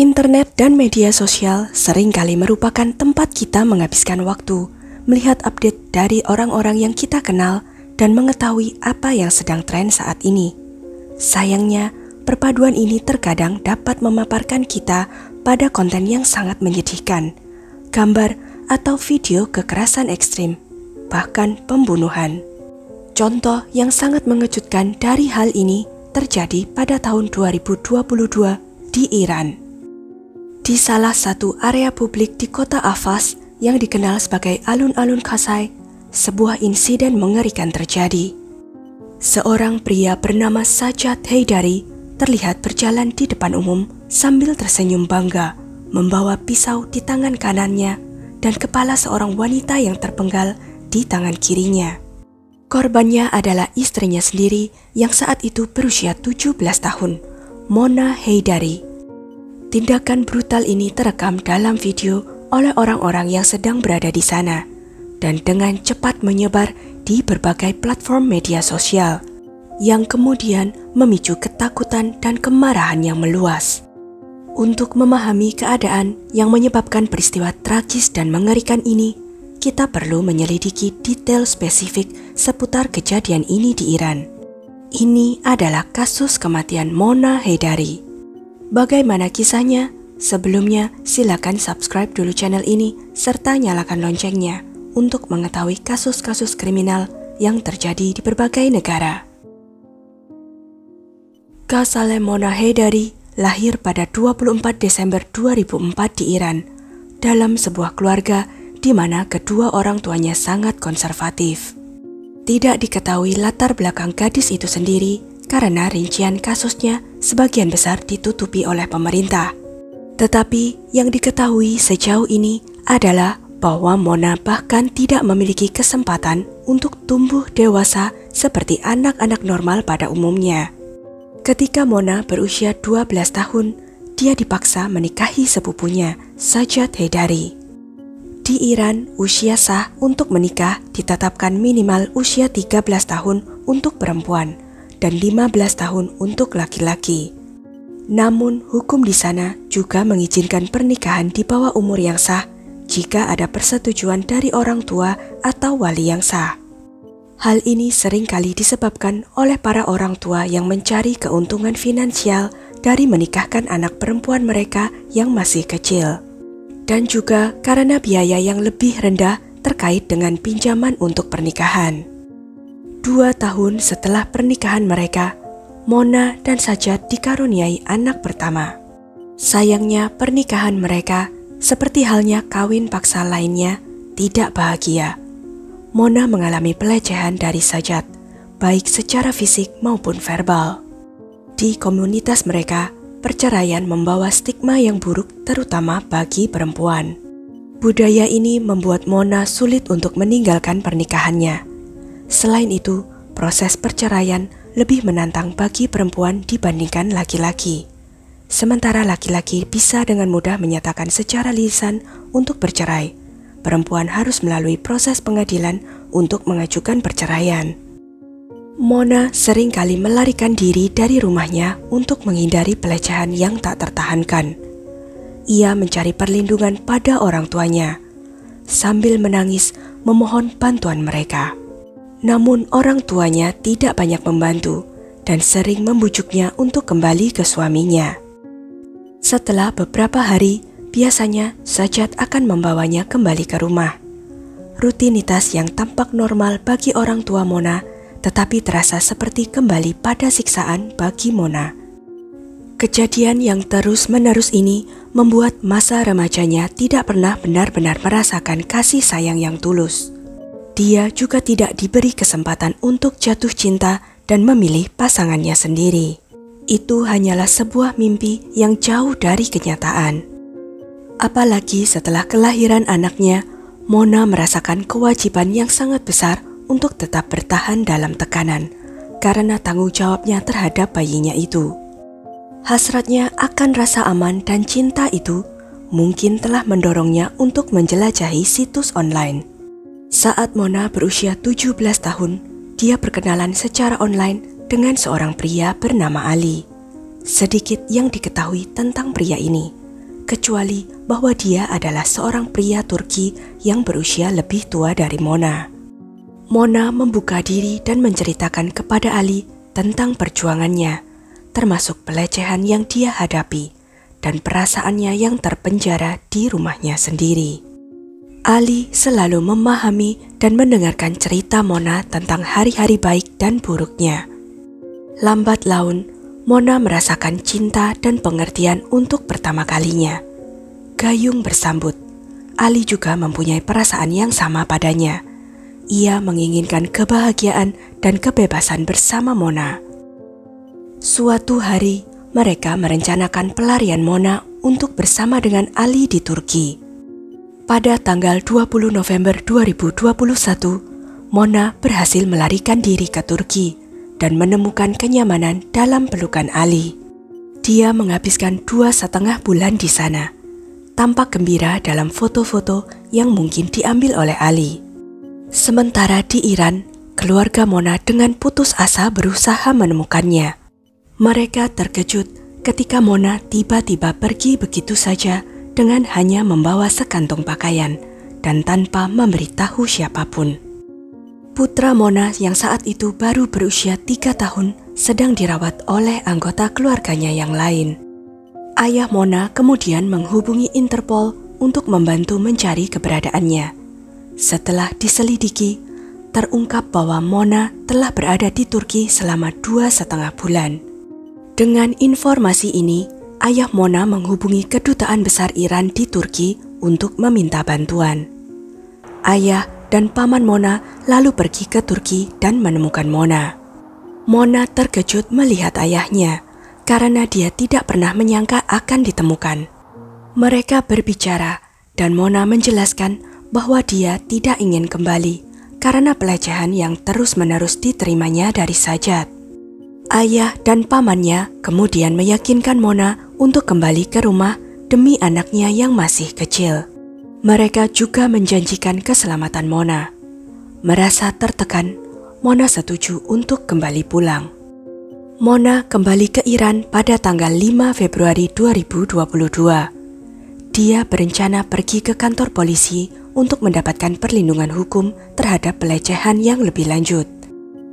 Internet dan media sosial seringkali merupakan tempat kita menghabiskan waktu, melihat update dari orang-orang yang kita kenal, dan mengetahui apa yang sedang tren saat ini. Sayangnya, perpaduan ini terkadang dapat memaparkan kita pada konten yang sangat menyedihkan, gambar atau video kekerasan ekstrim, bahkan pembunuhan. Contoh yang sangat mengejutkan dari hal ini terjadi pada tahun 2022 di Iran. Di salah satu area publik di kota Ahvaz yang dikenal sebagai alun-alun Kasai, sebuah insiden mengerikan terjadi. Seorang pria bernama Sajjad Heydari terlihat berjalan di depan umum sambil tersenyum bangga, membawa pisau di tangan kanannya dan kepala seorang wanita yang terpenggal di tangan kirinya. Korbannya adalah istrinya sendiri yang saat itu berusia 17 tahun, Mona Heydari. Tindakan brutal ini terekam dalam video oleh orang-orang yang sedang berada di sana dan dengan cepat menyebar di berbagai platform media sosial yang kemudian memicu ketakutan dan kemarahan yang meluas. Untuk memahami keadaan yang menyebabkan peristiwa tragis dan mengerikan ini, kita perlu menyelidiki detail spesifik seputar kejadian ini di Iran. Ini adalah kasus kematian Mona Heydari. Bagaimana kisahnya? Sebelumnya, silakan subscribe dulu channel ini serta nyalakan loncengnya untuk mengetahui kasus-kasus kriminal yang terjadi di berbagai negara. Ghazaleh Mona Heydari lahir pada 24 Desember 2004 di Iran dalam sebuah keluarga di mana kedua orang tuanya sangat konservatif. Tidak diketahui latar belakang gadis itu sendiri karena rincian kasusnya sebagian besar ditutupi oleh pemerintah. Tetapi yang diketahui sejauh ini adalah bahwa Mona bahkan tidak memiliki kesempatan untuk tumbuh dewasa seperti anak-anak normal pada umumnya. Ketika Mona berusia 12 tahun, dia dipaksa menikahi sepupunya, Sajjad Heydari. Di Iran, usia sah untuk menikah ditetapkan minimal usia 13 tahun untuk perempuan dan 15 tahun untuk laki-laki. Namun, hukum di sana juga mengizinkan pernikahan di bawah umur yang sah jika ada persetujuan dari orang tua atau wali yang sah. Hal ini seringkali disebabkan oleh para orang tua yang mencari keuntungan finansial dari menikahkan anak perempuan mereka yang masih kecil. Dan juga karena biaya yang lebih rendah terkait dengan pinjaman untuk pernikahan. 2 tahun setelah pernikahan mereka, Mona dan Sajjad dikaruniai anak pertama. Sayangnya pernikahan mereka, seperti halnya kawin paksa lainnya, tidak bahagia. Mona mengalami pelecehan dari Sajjad, baik secara fisik maupun verbal. Di komunitas mereka, perceraian membawa stigma yang buruk terutama bagi perempuan. Budaya ini membuat Mona sulit untuk meninggalkan pernikahannya. Selain itu, proses perceraian lebih menantang bagi perempuan dibandingkan laki-laki. Sementara laki-laki bisa dengan mudah menyatakan secara lisan untuk bercerai, perempuan harus melalui proses pengadilan untuk mengajukan perceraian. Mona seringkali melarikan diri dari rumahnya untuk menghindari pelecehan yang tak tertahankan. Ia mencari perlindungan pada orang tuanya, sambil menangis memohon bantuan mereka. Namun orang tuanya tidak banyak membantu dan sering membujuknya untuk kembali ke suaminya. Setelah beberapa hari, biasanya Sajjad akan membawanya kembali ke rumah. Rutinitas yang tampak normal bagi orang tua Mona, tetapi terasa seperti kembali pada siksaan bagi Mona. Kejadian yang terus-menerus ini membuat masa remajanya tidak pernah benar-benar merasakan kasih sayang yang tulus. Dia juga tidak diberi kesempatan untuk jatuh cinta dan memilih pasangannya sendiri. Itu hanyalah sebuah mimpi yang jauh dari kenyataan. Apalagi setelah kelahiran anaknya, Mona merasakan kewajiban yang sangat besar untuk tetap bertahan dalam tekanan karena tanggung jawabnya terhadap bayinya itu. Hasratnya akan rasa aman dan cinta itu mungkin telah mendorongnya untuk menjelajahi situs online. Saat Mona berusia 17 tahun, dia berkenalan secara online dengan seorang pria bernama Ali. Sedikit yang diketahui tentang pria ini. kecuali bahwa dia adalah seorang pria Turki yang berusia lebih tua dari Mona. Mona membuka diri dan menceritakan kepada Ali tentang perjuangannya, termasuk pelecehan yang dia hadapi dan perasaannya yang terpenjara di rumahnya sendiri. Ali selalu memahami dan mendengarkan cerita Mona tentang hari-hari baik dan buruknya. Lambat laun, Mona merasakan cinta dan pengertian untuk pertama kalinya. Gayung bersambut, Ali juga mempunyai perasaan yang sama padanya. Ia menginginkan kebahagiaan dan kebebasan bersama Mona. Suatu hari, mereka merencanakan pelarian Mona untuk bersama dengan Ali di Turki. Pada tanggal 20 November 2021, Mona berhasil melarikan diri ke Turki dan menemukan kenyamanan dalam pelukan Ali. Dia menghabiskan 2,5 bulan di sana, tampak gembira dalam foto-foto yang mungkin diambil oleh Ali. Sementara di Iran, keluarga Mona dengan putus asa berusaha menemukannya. Mereka terkejut ketika Mona tiba-tiba pergi begitu saja dengan hanya membawa sekantung pakaian dan tanpa memberitahu siapapun. Putra Mona yang saat itu baru berusia 3 tahun sedang dirawat oleh anggota keluarganya yang lain. Ayah Mona kemudian menghubungi Interpol untuk membantu mencari keberadaannya. Setelah diselidiki, terungkap bahwa Mona telah berada di Turki selama 2,5 bulan. Dengan informasi ini, ayah Mona menghubungi Kedutaan Besar Iran di Turki untuk meminta bantuan. Ayah dan paman Mona lalu pergi ke Turki dan menemukan Mona. Mona terkejut melihat ayahnya karena dia tidak pernah menyangka akan ditemukan. Mereka berbicara dan Mona menjelaskan bahwa dia tidak ingin kembali karena pelecehan yang terus-menerus diterimanya dari Sajat. Ayah dan pamannya kemudian meyakinkan Mona untuk kembali ke rumah demi anaknya yang masih kecil. Mereka juga menjanjikan keselamatan Mona. Merasa tertekan, Mona setuju untuk kembali pulang. Mona kembali ke Iran pada tanggal 5 Februari 2022. Dia berencana pergi ke kantor polisi untuk mendapatkan perlindungan hukum terhadap pelecehan yang lebih lanjut.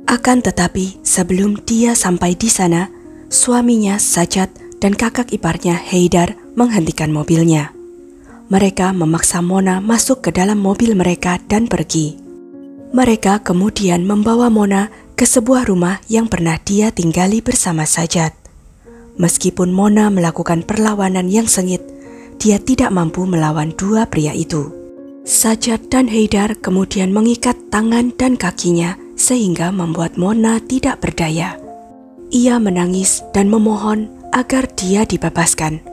Akan tetapi, sebelum dia sampai di sana, suaminya Sajat dan kakak iparnya Haidar menghentikan mobilnya. Mereka memaksa Mona masuk ke dalam mobil mereka dan pergi. Mereka kemudian membawa Mona ke sebuah rumah yang pernah dia tinggali bersama Sajat. Meskipun Mona melakukan perlawanan yang sengit, dia tidak mampu melawan dua pria itu. Sajat dan Haidar kemudian mengikat tangan dan kakinya sehingga membuat Mona tidak berdaya. Ia menangis dan memohon agar dia dibebaskan.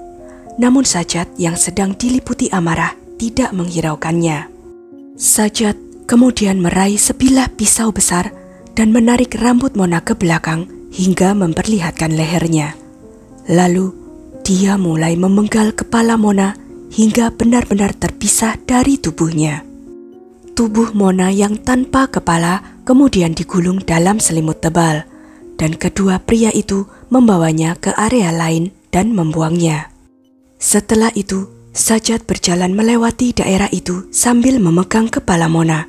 Namun Sajat yang sedang diliputi amarah tidak menghiraukannya. Sajat kemudian meraih sebilah pisau besar dan menarik rambut Mona ke belakang hingga memperlihatkan lehernya. Lalu dia mulai memenggal kepala Mona hingga benar-benar terpisah dari tubuhnya. Tubuh Mona yang tanpa kepala kemudian digulung dalam selimut tebal, dan kedua pria itu membawanya ke area lain dan membuangnya. Setelah itu, Sajat berjalan melewati daerah itu sambil memegang kepala Mona,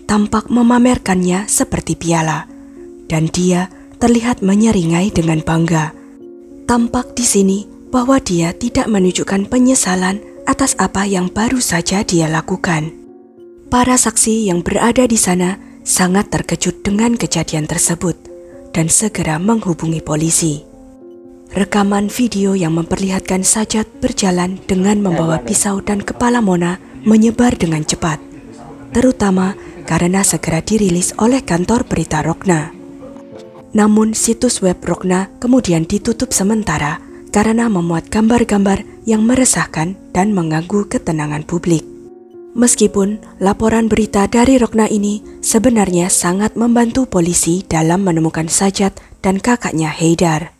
tampak memamerkannya seperti piala, dan dia terlihat menyeringai dengan bangga. Tampak di sini bahwa dia tidak menunjukkan penyesalan atas apa yang baru saja dia lakukan. Para saksi yang berada di sana sangat terkejut dengan kejadian tersebut dan segera menghubungi polisi. Rekaman video yang memperlihatkan Sajat berjalan dengan membawa pisau dan kepala Mona menyebar dengan cepat, terutama karena segera dirilis oleh kantor berita Rokna. Namun situs web Rokna kemudian ditutup sementara karena memuat gambar-gambar yang meresahkan dan mengganggu ketenangan publik. Meskipun laporan berita dari Rokna ini sebenarnya sangat membantu polisi dalam menemukan Sajat dan kakaknya Haidar.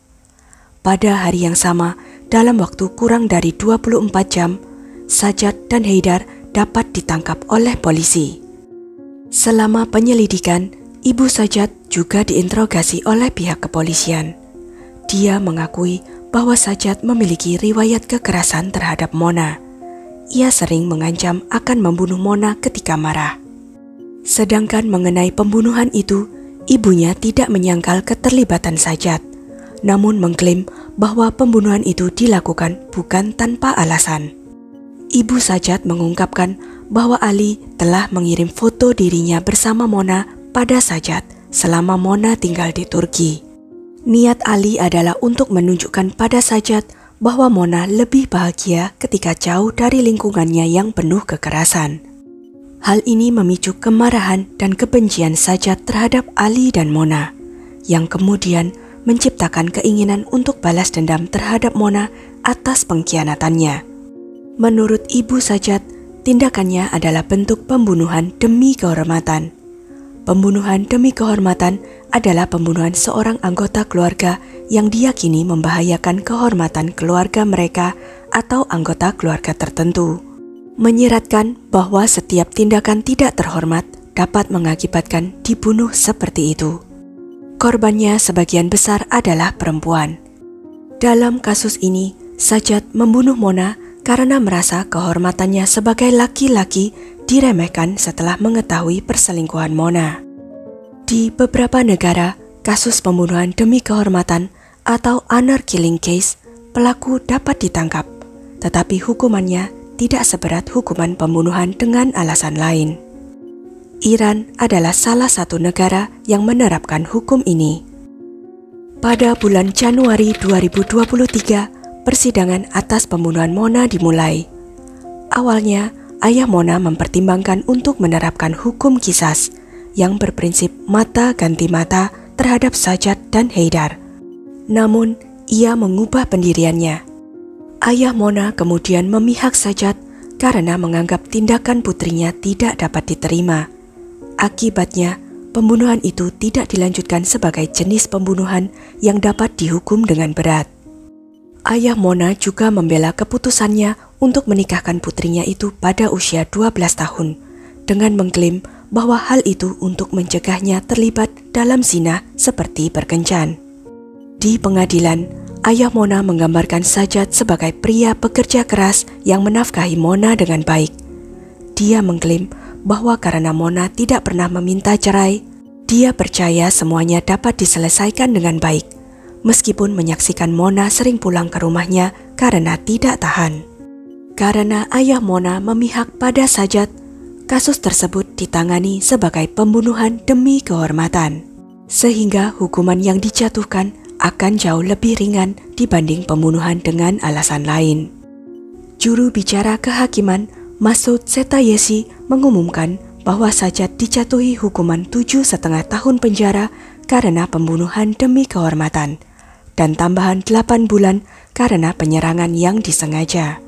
Pada hari yang sama, dalam waktu kurang dari 24 jam, Sajat dan Haidar dapat ditangkap oleh polisi. Selama penyelidikan, ibu Sajat juga diinterogasi oleh pihak kepolisian. Dia mengakui bahwa Sajjad memiliki riwayat kekerasan terhadap Mona. Ia sering mengancam akan membunuh Mona ketika marah. Sedangkan mengenai pembunuhan itu, ibunya tidak menyangkal keterlibatan Sajjad, namun mengklaim bahwa pembunuhan itu dilakukan bukan tanpa alasan. Ibu Sajjad mengungkapkan bahwa Ali telah mengirim foto dirinya bersama Mona pada Sajjad selama Mona tinggal di Turki. Niat Ali adalah untuk menunjukkan pada Sajjad bahwa Mona lebih bahagia ketika jauh dari lingkungannya yang penuh kekerasan. Hal ini memicu kemarahan dan kebencian Sajjad terhadap Ali dan Mona, yang kemudian menciptakan keinginan untuk balas dendam terhadap Mona atas pengkhianatannya. Menurut ibu Sajjad, tindakannya adalah bentuk pembunuhan demi kehormatan. Pembunuhan demi kehormatan adalah pembunuhan seorang anggota keluarga yang diyakini membahayakan kehormatan keluarga mereka atau anggota keluarga tertentu. Menyiratkan bahwa setiap tindakan tidak terhormat dapat mengakibatkan dibunuh seperti itu. Korbannya sebagian besar adalah perempuan. Dalam kasus ini, Sajjad membunuh Mona karena merasa kehormatannya sebagai laki-laki diremehkan setelah mengetahui perselingkuhan Mona. Di beberapa negara, kasus pembunuhan demi kehormatan atau honor killing case, pelaku dapat ditangkap, tetapi hukumannya tidak seberat hukuman pembunuhan dengan alasan lain. Iran adalah salah satu negara yang menerapkan hukum ini. Pada bulan Januari 2023, persidangan atas pembunuhan Mona dimulai. Awalnya, ayah Mona mempertimbangkan untuk menerapkan hukum qisas yang berprinsip mata ganti mata terhadap Sajjad dan Haidar. Namun, ia mengubah pendiriannya. Ayah Mona kemudian memihak Sajjad karena menganggap tindakan putrinya tidak dapat diterima. Akibatnya, pembunuhan itu tidak dilanjutkan sebagai jenis pembunuhan yang dapat dihukum dengan berat. Ayah Mona juga membela keputusannya untuk menikahkan putrinya itu pada usia 12 tahun dengan mengklaim bahwa hal itu untuk mencegahnya terlibat dalam zina seperti berkencan. Di pengadilan, ayah Mona menggambarkan Sajjad sebagai pria pekerja keras yang menafkahi Mona dengan baik. Dia mengklaim bahwa karena Mona tidak pernah meminta cerai, dia percaya semuanya dapat diselesaikan dengan baik, meskipun menyaksikan Mona sering pulang ke rumahnya karena tidak tahan. Karena ayah Mona memihak pada Sajjad, kasus tersebut ditangani sebagai pembunuhan demi kehormatan, sehingga hukuman yang dijatuhkan akan jauh lebih ringan dibanding pembunuhan dengan alasan lain. Juru bicara kehakiman Masoud Setayesi mengumumkan bahwa Sajjad dijatuhi hukuman 7,5 tahun penjara karena pembunuhan demi kehormatan, dan tambahan 8 bulan karena penyerangan yang disengaja.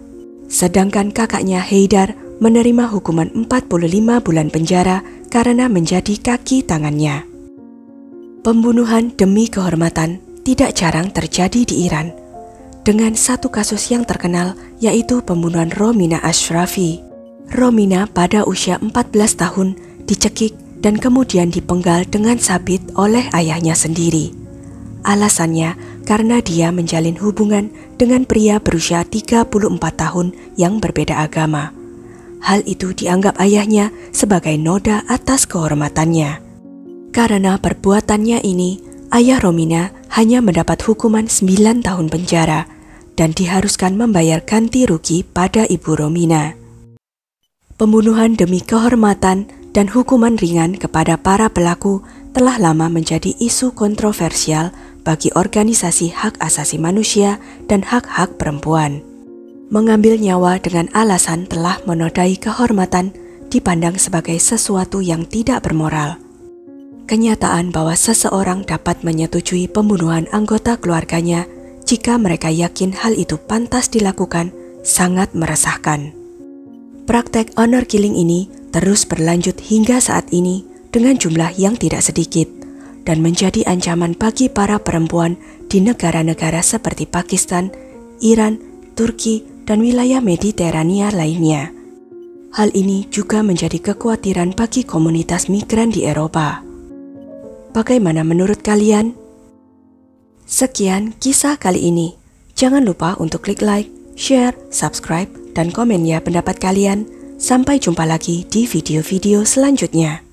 Sedangkan kakaknya Haidar menerima hukuman 45 bulan penjara karena menjadi kaki tangannya. Pembunuhan demi kehormatan tidak jarang terjadi di Iran, dengan satu kasus yang terkenal yaitu pembunuhan Romina Ashrafi. Romina pada usia 14 tahun dicekik dan kemudian dipenggal dengan sabit oleh ayahnya sendiri. Alasannya karena dia menjalin hubungan dengan pria berusia 34 tahun yang berbeda agama. Hal itu dianggap ayahnya sebagai noda atas kehormatannya. Karena perbuatannya ini, ayah Romina hanya mendapat hukuman 9 tahun penjara dan diharuskan membayar ganti rugi pada ibu Romina. Pembunuhan demi kehormatan dan hukuman ringan kepada para pelaku telah lama menjadi isu kontroversial bagi organisasi hak asasi manusia dan hak-hak perempuan. Mengambil nyawa dengan alasan telah menodai kehormatan dipandang sebagai sesuatu yang tidak bermoral. Kenyataan bahwa seseorang dapat menyetujui pembunuhan anggota keluarganya jika mereka yakin hal itu pantas dilakukan sangat meresahkan. Praktek honor killing ini terus berlanjut hingga saat ini dengan jumlah yang tidak sedikit dan menjadi ancaman bagi para perempuan di negara-negara seperti Pakistan, Iran, Turki, dan wilayah Mediterania lainnya. Hal ini juga menjadi kekhawatiran bagi komunitas migran di Eropa. Bagaimana menurut kalian? Sekian kisah kali ini. Jangan lupa untuk klik like, share, subscribe, dan komen ya pendapat kalian. Sampai jumpa lagi di video-video selanjutnya.